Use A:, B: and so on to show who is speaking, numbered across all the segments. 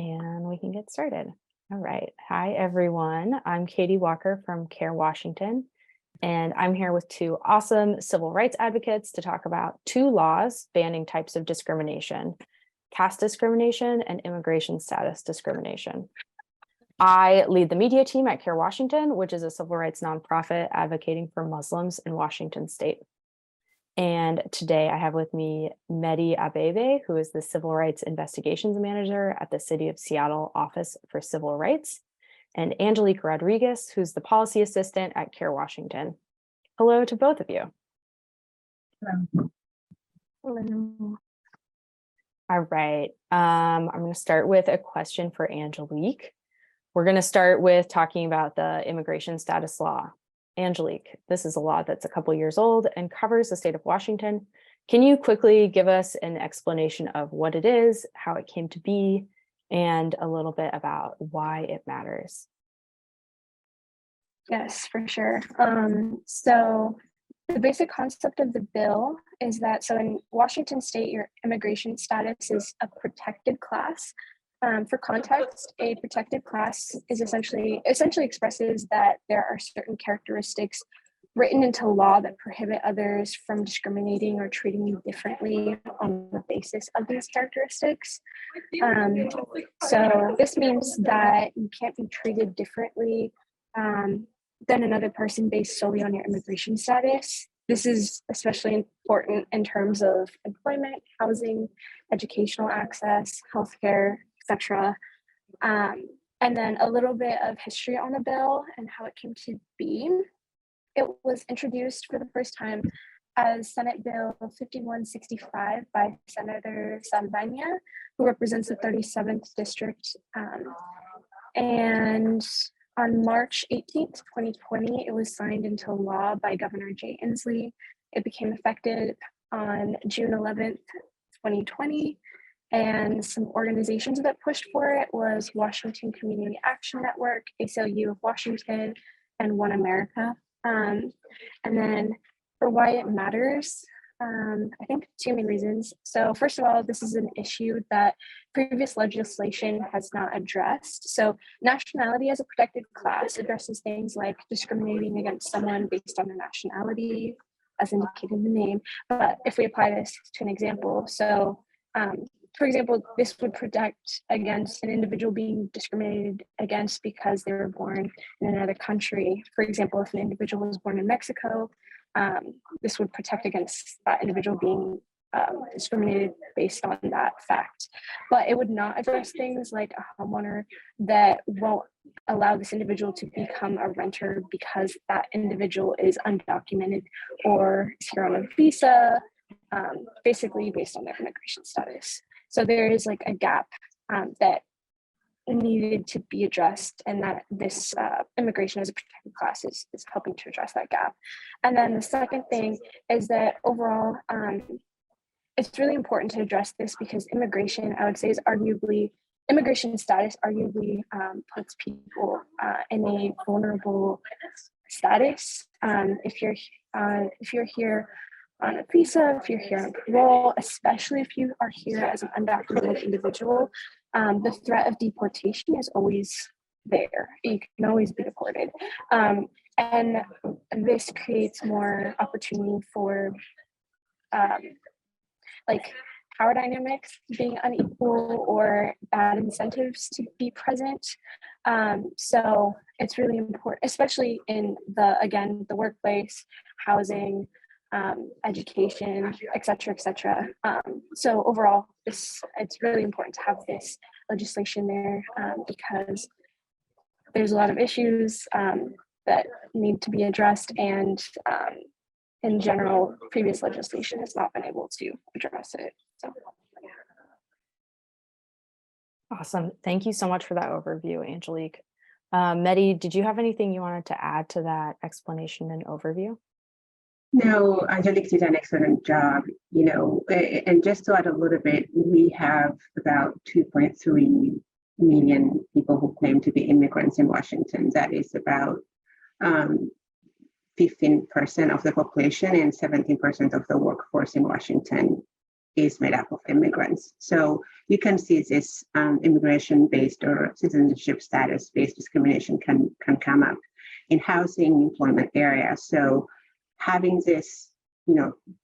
A: and we can get started. All right. Hi, everyone. I'm Katie Walker from CAIR Washington, and I'm here with two awesome civil rights advocates to talk about two laws banning types of discrimination: caste discrimination and immigration status discrimination. I lead the media team at CAIR Washington, which is a civil rights nonprofit advocating for Muslims in Washington state. And today I have with me Medi Abebe, who is the Civil Rights Investigations Manager at the City of Seattle Office for Civil Rights, and Angelique Rodriguez, who's the Policy Assistant at CAIR Washington. Hello to both of you.
B: Hello.
A: All right. I'm going to start with a question for Angelique. We're going to start with talking about the immigration status law. Angelique, this is a law that's a couple years old and covers the state of Washington. Can you quickly give us an explanation of what it is, how it came to be, and a little bit about why it matters?
B: Yes, for sure. So the basic concept of the bill is that, so in Washington state, your immigration status is a protected class. For context, a protected class is essentially expresses that there are certain characteristics written into law that prohibit others from discriminating or treating you differently on the basis of these characteristics. So this means that you can't be treated differently than another person based solely on your immigration status. This is especially important in terms of employment, housing, educational access, healthcare, etc. And then a little bit of history on the bill and how it came to be. It was introduced for the first time as Senate Bill 5165 by Senator Saldaña, who represents the 37th District. And on March 18th, 2020, it was signed into law by Governor Jay Inslee. It became effective on June 11th, 2020. And some organizations that pushed for it was Washington Community Action Network, ACLU of Washington, and One America. And then for why it matters, I think two main reasons. So first of all, this is an issue that previous legislation has not addressed. So nationality as a protected class addresses things like discriminating against someone based on their nationality, as indicated in the name. But if we apply this to an example, so for example, this would protect against an individual being discriminated against because they were born in another country. For example, if an individual was born in Mexico, this would protect against that individual being discriminated based on that fact. But it would not address things like a homeowner that won't allow this individual to become a renter because that individual is undocumented or is here on a visa, basically based on their immigration status. So there is like a gap that needed to be addressed, and that this immigration as a protected class is helping to address that gap. And then the second thing is that overall, it's really important to address this because immigration, I would say, immigration status arguably puts people in a vulnerable status. If you're here on a visa, if you're here on parole, especially if you are here as an undocumented individual, the threat of deportation is always there. You can always be deported. And this creates more opportunity for like power dynamics being unequal or bad incentives to be present. So it's really important, especially in the workplace, housing, education, et cetera. So overall, it's really important to have this legislation there because there's a lot of issues that need to be addressed, and in general, previous legislation has not been able to address it. So.
A: Awesome. Thank you so much for that overview, Angelique. Medi, did you have anything you wanted to add to that explanation and overview?
C: No, Angelique did an excellent job, and just to add a little bit, we have about 2.3 million people who claim to be immigrants in Washington. That is about 15% of the population and 17% of the workforce in Washington. is made up of immigrants. So you can see this immigration-based or citizenship status-based discrimination can come up in housing, employment areas. So having this,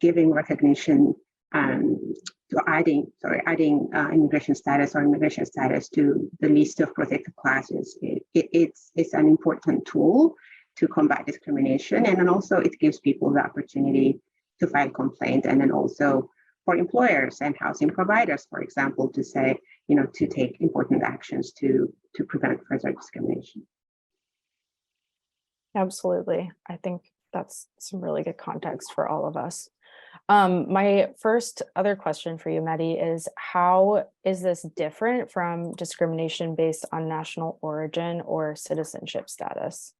C: giving recognition to adding immigration status or immigration status to the list of protected classes, it's an important tool to combat discrimination. And then also it gives people the opportunity to file complaint, and then also for employers and housing providers, for example, to say, to take important actions to prevent further discrimination.
A: Absolutely. I think that's some really good context for all of us. My first other question for you, Medi, is how is this different from discrimination based on national origin or citizenship status?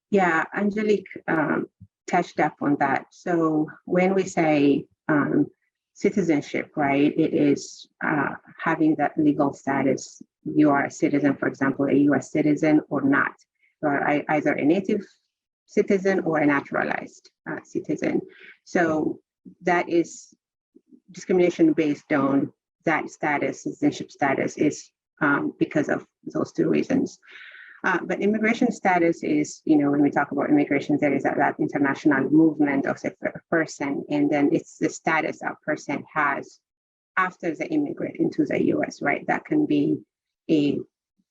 C: Yeah, Angelique touched up on that. So when we say citizenship, right, it is having that legal status. You are a citizen, for example, a US citizen or not. You are either a native citizen or a naturalized citizen. So that is discrimination based on that status, citizenship status is because of those two reasons. But immigration status is, when we talk about immigration, there is that international movement of a person, and then it's the status a person has after they immigrate into the US, right? That can be a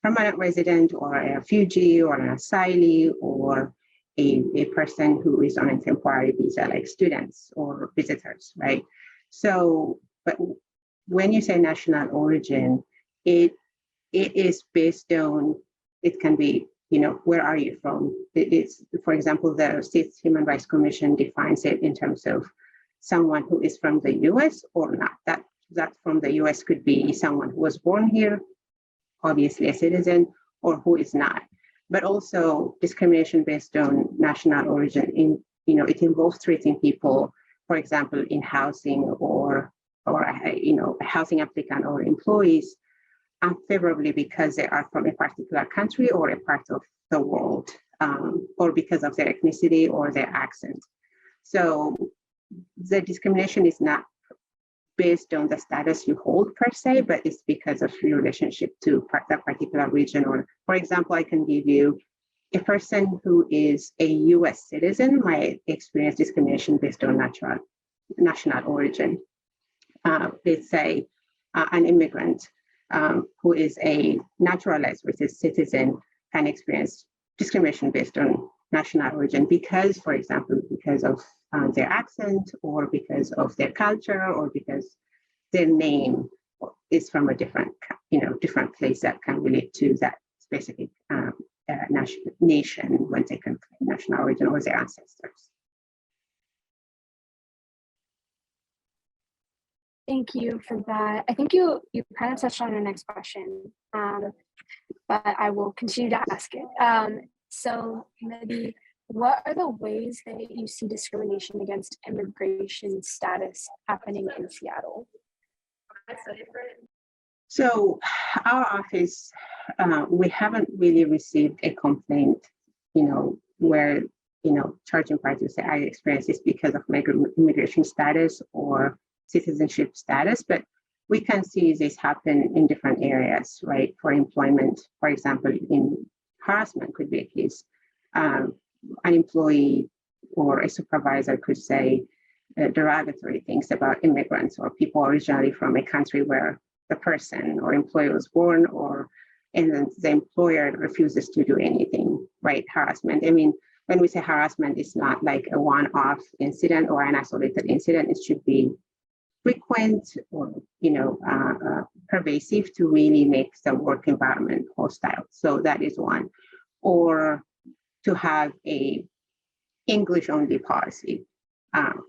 C: permanent resident or a refugee or an asylee or a person who is on a temporary visa, like students or visitors, right? So, but when you say national origin, it is based on, it can be, where are you from? It's, for example, the States Human Rights Commission defines it in terms of someone who is from the US or not. That from the US could be someone who was born here, obviously a citizen, or who is not. But also discrimination based on national origin, it involves treating people, for example, in housing or a housing applicant or employees unfavorably because they are from a particular country or a part of the world, or because of their ethnicity or their accent. So the discrimination is not based on the status you hold per se, but it's because of your relationship to that particular region. Or, for example, I can give you a person who is a US citizen might experience discrimination based on national origin. Let's say an immigrant who is a naturalized British citizen can experience discrimination based on national origin because, for example, because of their accent or because of their culture or because their name is from a different place that can relate to that specific nation when they can claim national origin or their ancestors.
B: Thank you for that. I think you kind of touched on the next question, but I will continue to ask it. So maybe what are the ways that you see discrimination against immigration status happening in Seattle?
C: So our office, we haven't really received a complaint, where, charging parties say I experienced this because of my immigration status or citizenship status, but we can see this happen in different areas, right? For employment, for example, in harassment could be a case. An employee or a supervisor could say derogatory things about immigrants or people originally from a country where the person or employee was born, and then the employer refuses to do anything, right? Harassment. I mean, when we say harassment, it's not like a one-off incident or an isolated incident. It should be frequent or pervasive to really make the work environment hostile. So that is one. Or to have a English-only policy,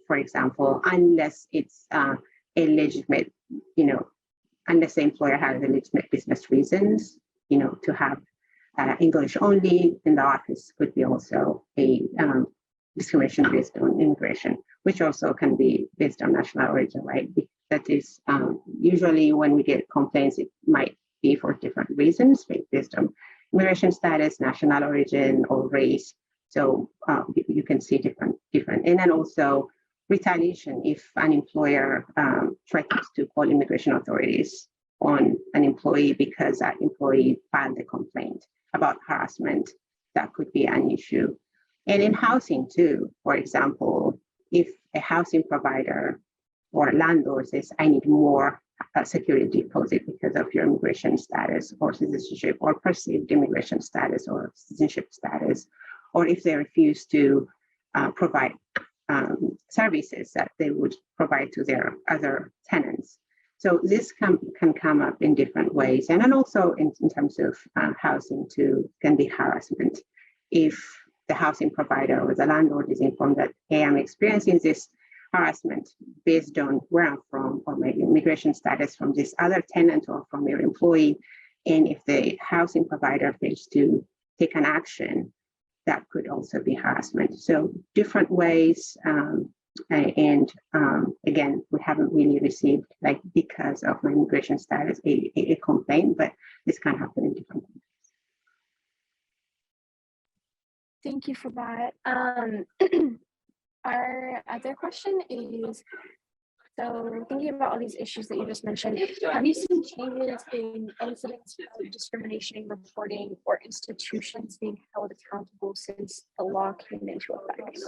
C: for example, unless it's a legitimate, unless the employer has a legitimate business reasons, to have English only in the office could be also a discrimination based on immigration, which also can be based on national origin, right? That is usually when we get complaints, it might be for different reasons based on immigration status, national origin, or race. So you can see different, and then also retaliation if an employer threatens to call immigration authorities on an employee because that employee filed a complaint about harassment. That could be an issue. And in housing too, for example, if a housing provider or landlord says, I need more security deposit because of your immigration status or citizenship or perceived immigration status or citizenship status, or if they refuse to provide services that they would provide to their other tenants. So this can come up in different ways. And then also in terms of housing too, can be harassment. If the housing provider or the landlord is informed that, hey, I'm experiencing this harassment based on where I'm from or my immigration status from this other tenant or from your employee, and if the housing provider fails to take an action, that could also be harassment. So different ways. Again, we haven't really received, like, because of my immigration status, a complaint, but this can happen in different ways.
B: Thank you for that. Our other question is, so thinking about all these issues that you just mentioned, have you seen changes in incidents of discrimination reporting or institutions being held accountable since the law came into effect?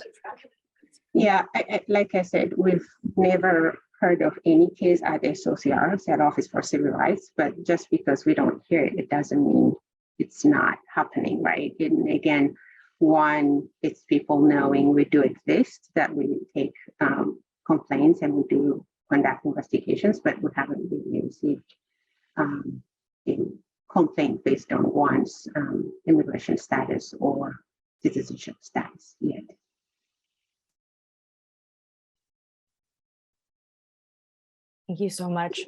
C: Yeah, like I said, we've never heard of any case at SOCR, at Office for Civil Rights, but just because we don't hear it, it doesn't mean it's not happening, right? And again, one, it's people knowing we do exist, that we take complaints and we do conduct investigations, but we haven't really received a complaint based on one's immigration status or citizenship status yet.
A: Thank you so much.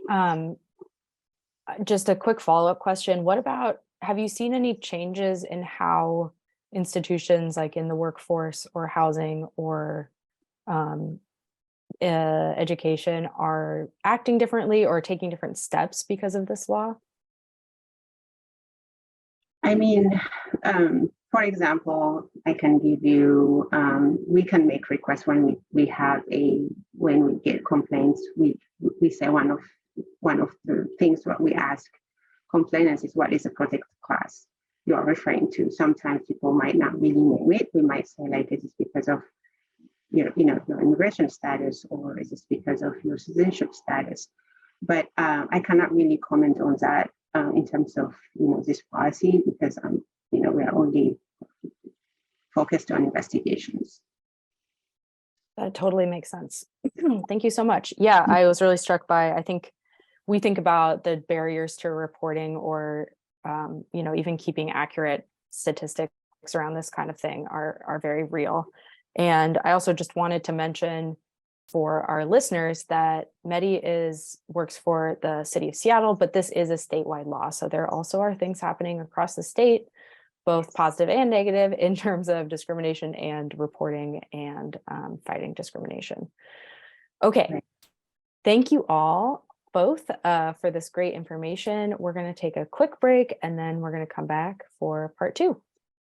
A: Just a quick follow-up question. What about, have you seen any changes in how institutions like in the workforce or housing or education are acting differently or taking different steps because of this law?
C: I mean, for example, I can give you, we can make requests when we get complaints. We say one of the things what we ask complainants is, what is a protected class you are referring to? Sometimes people might not really name it. We might say, like, this is because of your immigration status, or is this because of your citizenship status? But I cannot really comment on that in terms of this policy, because we are only focused on investigations.
A: That totally makes sense. Thank you so much. Yeah, I was really struck by, I think we think about the barriers to reporting or even keeping accurate statistics around this kind of thing are very real. And I also just wanted to mention for our listeners that Medi works for the city of Seattle, but this is a statewide law. So there also are things happening across the state, both positive and negative, in terms of discrimination and reporting and fighting discrimination. Okay, thank you all both for this great information. We're going to take a quick break and then we're going to come back for part 2.